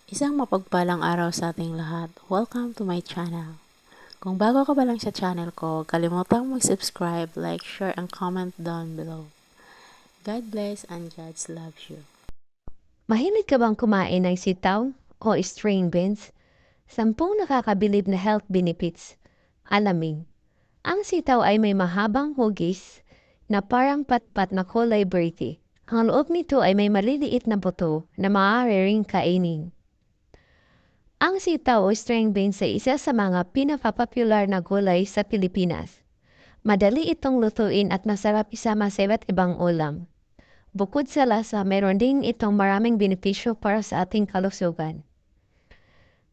Isang mapagpalang araw sa ating lahat. Welcome to my channel. Kung bago ka pa lang sa channel ko, kalimutang mag-subscribe, like, share, and comment down below. God bless and God loves you. Mahilig ka bang kumain ng sitaw o string beans? 10 nakakabilib na health benefits. Alamin, ang sitaw ay may mahabang hugis na parang patpat na kulay berty. Ang loob nito ay may maliliit na buto na maaari ring kainin. Ang sitaw o string beans ay isa sa mga pinakapopular na gulay sa Pilipinas. Madali itong lutuin at masarap isama sa iba't ibang ulam. Bukod sa lasa, meron din itong maraming benepisyo para sa ating kalusugan.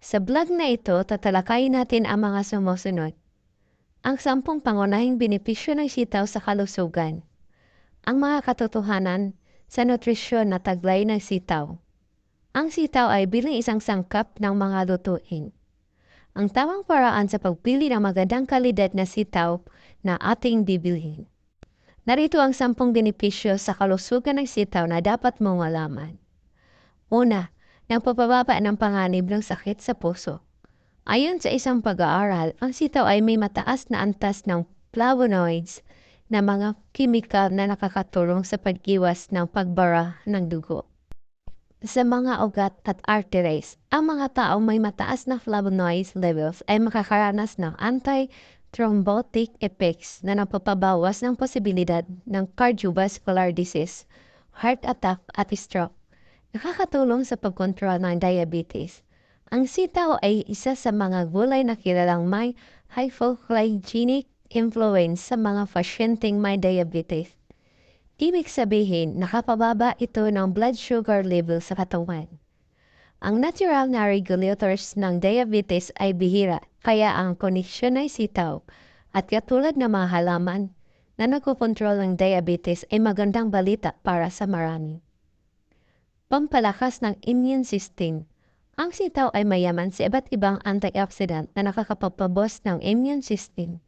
Sa vlog na ito, tatalakayin natin ang mga sumusunod. Ang 10 pangunahing benepisyo ng sitaw sa kalusugan. Ang mga katotohanan sa nutrisyon na taglay ng sitaw. Ang sitaw ay bilang isang sangkap ng mga lutuin. Ang tamang paraan sa pagpili ng magandang kalidad na sitaw na ating bibilhin. Narito ang 10 benepisyo sa kalusugan ng sitaw na dapat mong malaman. Una, nagpapababa ng panganib ng sakit sa puso. Ayon sa isang pag-aaral, ang sitaw ay may mataas na antas ng flavonoids na mga kimikal na nakakatulong sa pag-iwas ng pagbara ng dugo. Sa mga ugat at arteries, ang mga taong may mataas na flavonoids levels ay makakaranas ng anti-thrombotic effects na napapabawas ng posibilidad ng cardiovascular disease, heart attack at stroke. Nakakatulong sa pagkontrol ng diabetes. Ang sitaw ay isa sa mga gulay na kilalang may hypoglycemic influence sa mga pasyenteng may diabetes. Ibig sabihin, nakapababa ito ng blood sugar level sa katawan. Ang natural na regulators ng diabetes ay bihira, kaya ang koneksyon ay sitaw at katulad ng mga halaman na nagkokontrol ng diabetes ay magandang balita para sa marami. Pampalakas ng immune system. Ang sitaw ay mayaman sa iba't ibang antioxidant na nakakapagpabos ng immune system.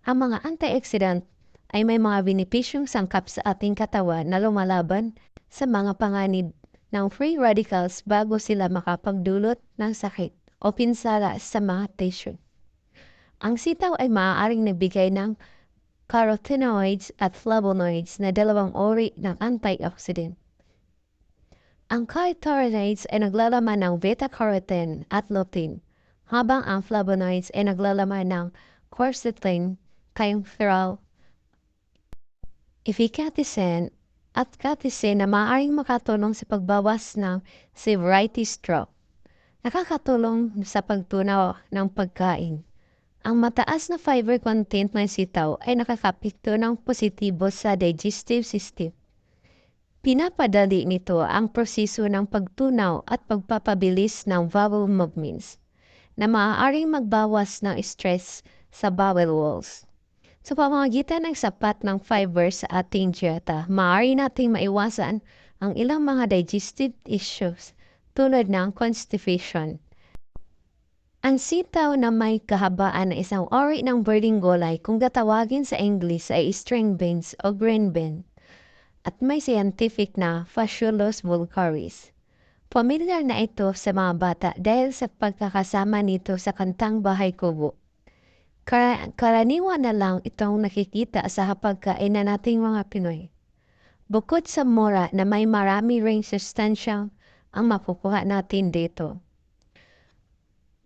Ang mga antioxidant ay may mga benepisyong sangkap sa ating katawan na lumalaban sa mga panganib ng free radicals bago sila makapagdulot ng sakit o pinsala sa mga tissue. Ang sitaw ay maaaring nagbigay ng carotenoids at flavonoids na dalawang uri ng antioxidant. Ang carotenoids ay naglalaman ng beta-carotene at lutein, habang ang flavonoids ay naglalaman ng quercetin, camphoryl, Efficactin at catechin na maaaring makatulong sa pagbawas ng severity stroke. Nakakatulong sa pagtunaw ng pagkain. Ang mataas na fiber content ng sitaw ay nakakapekto ng positibo sa digestive system. Pinapadali nito ang proseso ng pagtunaw at pagpapabilis ng bowel movements na maaaring magbawas ng stress sa bowel walls. Sa pamamagitan ng sapat ng fiber sa ating dieta, maaari nating maiwasan ang ilang mga digestive issues tulad ng constipation. Ang sitaw na may kahabaan na isang uri ng birding gulay kung tatawagin sa English ay string beans o green bean at may scientific na Phaseolus vulgaris. Pamilyar na ito sa mga bata dahil sa pagkakasama nito sa kantang Bahay Kubo. Karaniwan na lang itong nakikita sa hapagkainan nating mga Pinoy. Bukod sa mura na may marami ring sustansya ang makukuha natin dito.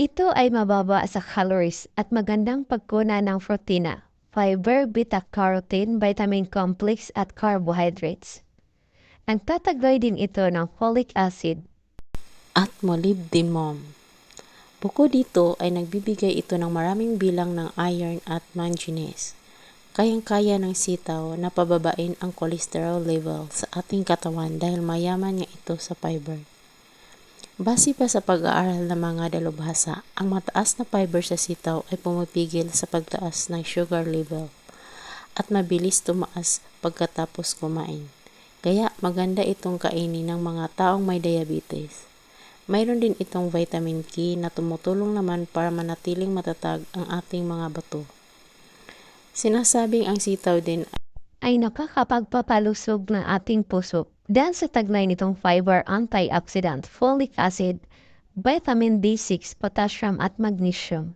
Ito ay mababa sa calories at magandang pagkuna ng protina, fiber, beta-carotene, vitamin complex at carbohydrates. Nagtataglay din ito ng folic acid At molybdenum. Bukod dito ay nagbibigay ito ng maraming bilang ng iron at manganese. Kayang-kaya ng sitaw na pababain ang cholesterol level sa ating katawan dahil mayaman nga ito sa fiber. Base pa sa pag-aaral ng mga dalubhasa, ang mataas na fiber sa sitaw ay pumipigil sa pagtaas ng sugar level at mabilis tumaas pagkatapos kumain. Kaya maganda itong kainin ng mga taong may diabetes. Mayroon din itong vitamin K na tumutulong naman para manatiling matatag ang ating mga bato. Sinasabing ang sitaw din ay nakakapagpapalusog ng ating puso dahil sa taglay nitong fiber, antioxidant, folic acid vitamin B6, potassium at magnesium.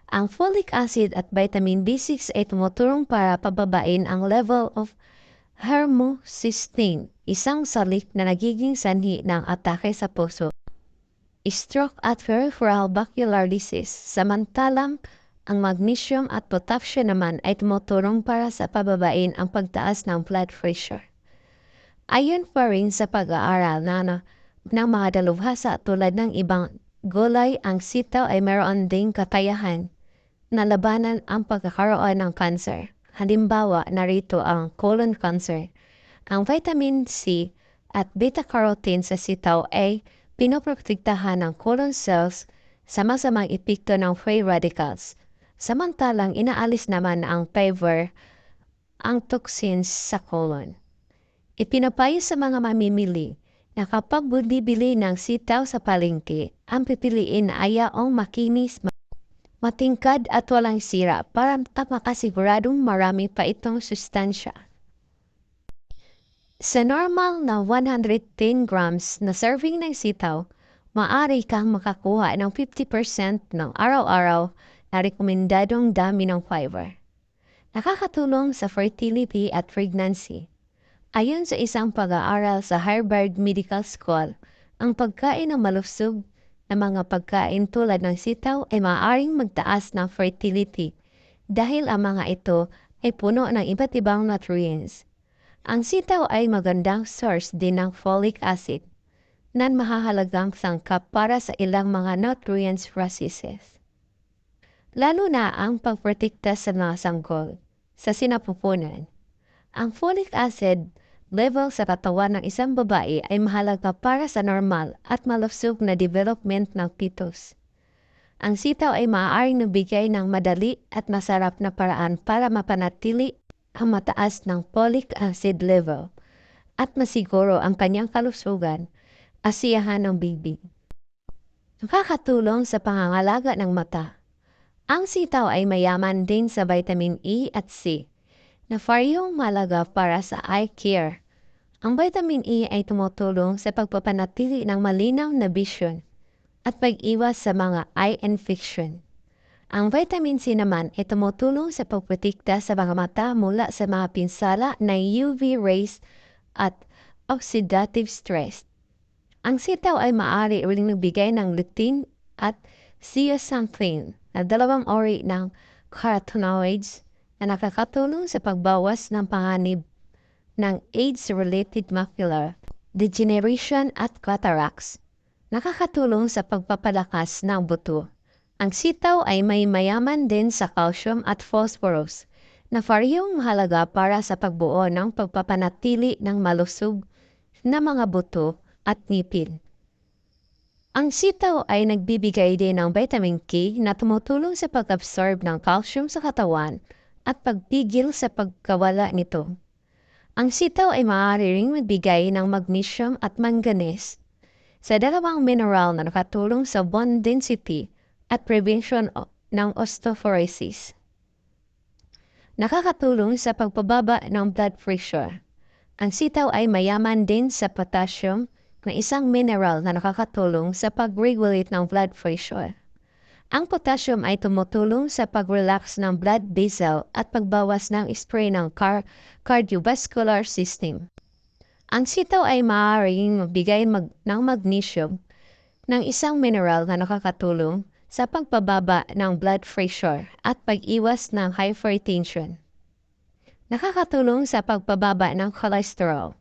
Ang folic acid at vitamin B6 ay tumutulong para pababain ang level of homocysteine, isang salik na nagiging sanhi ng atake sa puso, stroke at peripheral vascular disease. Samantalang ang magnesium at potassium naman ay tumutulong para sa pababain ang pagtaas ng blood pressure. Ayon pa rin sa pag-aaral ng mga dalubhasa tulad ng ibang gulay, ang sitaw ay mayroon ding kakayahan na labanan ang pagkakaroon ng cancer. Halimbawa, narito ang colon cancer. Ang vitamin C at beta-carotene sa sitaw ay pinoprotektahan ng colon cells sa masamang epekto ng free radicals. Samantalang inaalis naman ang fiber, ang toxins sa colon. Ipinapayo sa mga mamimili na kapag bumibili ng sitaw sa palengke, ang pipiliin ay yaong makinis, matingkad at walang sira para makasiguradong marami pa itong sustansya. Sa normal na 110 grams na serving ng sitaw, maaari kang makakuha ng 50% ng araw-araw na rekomendadong dami ng fiber. Nakakatulong sa fertility at pregnancy. Ayon sa isang pag-aaral sa Harvard Medical School, ang pagkain ng malusog na mga pagkain tulad ng sitaw ay maaaring magtaas ng fertility dahil ang mga ito ay puno ng iba't ibang nutrients. Ang sitaw ay magandang source din ng folic acid na mahahalagang sangkap para sa ilang mga nutrients processes. Lalo na ang pagprotekta sa mga sanggol sa sinapupunan. Ang folic acid level sa katawan ng isang babae ay mahalaga para sa normal at malusog na development ng fetus. Ang sitaw ay maaaring nagbigay ng madali at masarap na paraan para mapanatili ang mataas ng folic acid level at masiguro ang kanyang kalusugan, asiyahan ng baby. Nakakatulong sa pangangalaga ng mata. Ang sitaw ay mayaman din sa vitamin E at C na parehong mahalaga para sa eye care. Ang vitamin E ay tumutulong sa pagpapanatili ng malinaw na vision at pag-iwas sa mga eye infection. Ang vitamin C naman ay tumutulong sa pagprotekta sa mga mata mula sa mga pinsala ng UV rays at oxidative stress. Ang sitaw ay maaari ring nagbigay ng lutein at zeaxanthin na dalawang uri ng carotenoids na nakakatulong sa pagbawas ng panganib ng AIDS-related macular degeneration at cataracts. Nakakatulong sa pagpapalakas ng buto. Ang sitaw ay may mayaman din sa calcium at phosphorus na parehong mahalaga para sa pagbuo ng pagpapanatili ng malusog na mga buto at ngipin. Ang sitaw ay nagbibigay din ng vitamin K na tumutulong sa pag-absorb ng calcium sa katawan at pagpigil sa pagkawala nito. Ang sitaw ay maaari ring magbigay ng magnesium at manganese sa dalawang mineral na nakatulong sa bone density at prevention ng osteoporosis. Nakakatulong sa pagpababa ng blood pressure. Ang sitaw ay mayaman din sa potassium na isang mineral na nakakatulong sa pag-regulate ng blood pressure. Ang potassium ay tumutulong sa pag-relax ng blood vessel at pagbawas ng strain ng cardiovascular system. Ang sitaw ay maaaring magbigay ng magnesium ng isang mineral na nakakatulong sa pagpababa ng blood pressure at pag-iwas ng hypertension. Nakakatulong sa pagpababa ng cholesterol.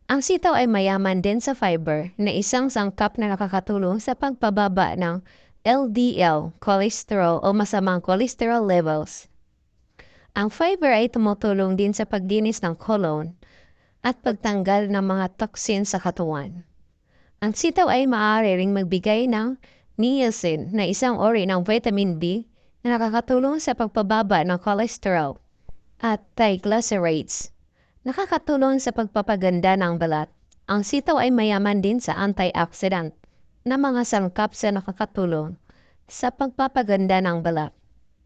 Ang sitaw ay mayaman din sa fiber na isang sangkap na nakakatulong sa pagpababa ng LDL, cholesterol o masamang cholesterol levels. Ang fiber ay tumutulong din sa paglinis ng colon at pagtanggal ng mga toxin sa katawan. Ang sitaw ay maaari ring magbigay ng niacin na isang uri ng vitamin B na nakakatulong sa pagpababa ng cholesterol at triglycerides. Nakakatulong sa pagpapaganda ng balat. Ang sitaw ay mayaman din sa antioxidant na mga sangkap sa nakakatulong sa pagpapaganda ng balat.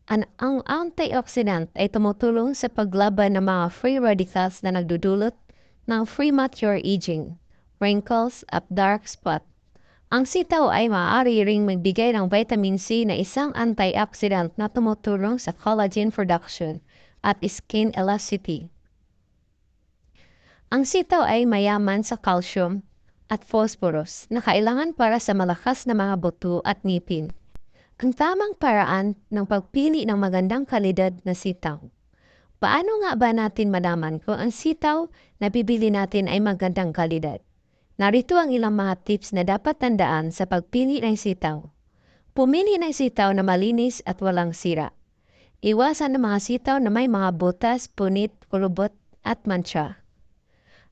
Ang antioxidant ay tumutulong sa paglaban ng mga free radicals na nagdudulot ng premature aging, wrinkles at dark spot. Ang sitaw ay maaari ring magbigay ng vitamin C na isang antioxidant na tumutulong sa collagen production at skin elasticity. Ang sitaw ay mayaman sa calcium at phosphorus na kailangan para sa malakas na mga buto at ngipin. Ang tamang paraan ng pagpili ng magandang kalidad na sitaw. Paano nga ba natin malaman kung ang sitaw na bibili natin ay magandang kalidad? Narito ang ilang mga tips na dapat tandaan sa pagpili ng sitaw. Pumili ng sitaw na malinis at walang sira. Iwasan ang mga sitaw na may mga butas, punit, kulubot at mancha.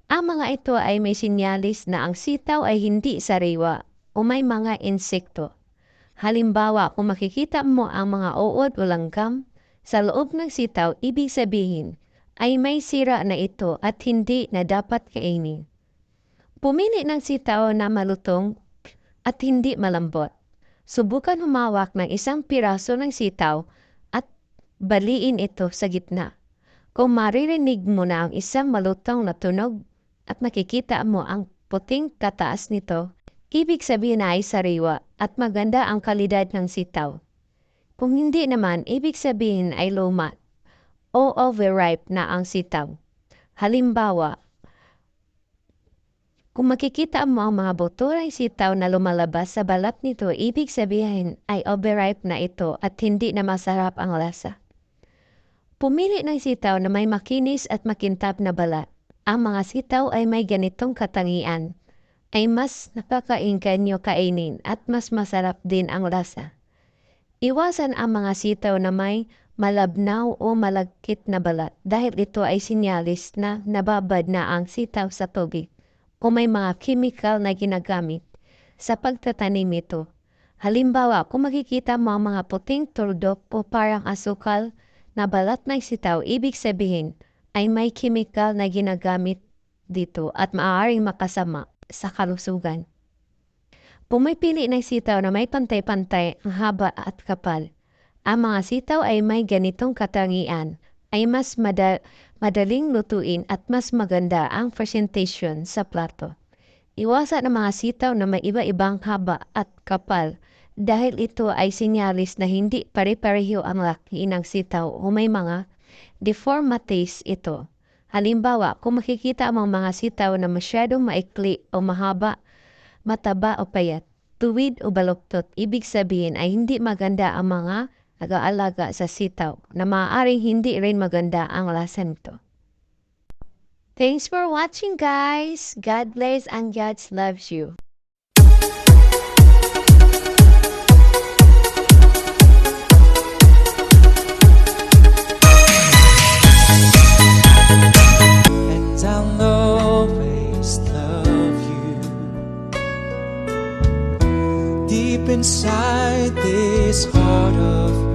Ang mga ito ay may sinyalis na ang sitaw ay hindi sariwa o may mga insekto. Halimbawa, kung makikita mo ang mga uod o langgam sa loob ng sitaw, ibig sabihin ay may sira na ito at hindi na dapat kainin. Pumili ng sitaw na malutong at hindi malambot. Subukan humawak ng isang piraso ng sitaw at baliin ito sa gitna. Kung maririnig mo na ang isang malutong na tunog at makikita mo ang puting kataas nito, ibig sabihin na ay sariwa at maganda ang kalidad ng sitaw. Kung hindi naman, ibig sabihin ay luma o overripe na ang sitaw. Halimbawa, kung makikita mo ang mga buto ng sitaw na lumalabas sa balat nito, ibig sabihin ay overripe na ito at hindi na masarap ang lasa. Pumili ng sitaw na may makinis at makintab na balat. Ang mga sitaw ay may ganitong katangian, ay mas nakakainganyo kainin at mas masarap din ang lasa. Iwasan ang mga sitaw na may malabnaw o malagkit na balat dahil ito ay sinyalis na nababad na ang sitaw sa tubig o may mga chemical na ginagamit sa pagtatanim ito. Halimbawa, kung makikita mo ang mga puting tuldok o parang asukal na balat ng sitaw, ibig sabihin ay may chemical na ginagamit dito at maaaring makasama sa kalusugan. Pumipili ng sitaw na may pantay-pantay ang haba at kapal. Ang mga sitaw ay may ganitong katangian ay mas madaling lutuin at mas maganda ang presentation sa plato. Iwasan ang mga sitaw na may iba-ibang haba at kapal dahil ito ay sinyalis na hindi pare-pareho ang laki ng sitaw o may mga deformities ito. Halimbawa, kung makikita mo mga sitaw na masyadong maikli o mahaba, mataba o payat, tuwid o baluktot, ibig sabihin ay hindi maganda ang mga nag-aalaga sa sitaw na maaaring hindi rin maganda ang lasa nito. Thanks for watching, guys! God bless and God loves you. And I'll always love you. Deep inside this heart of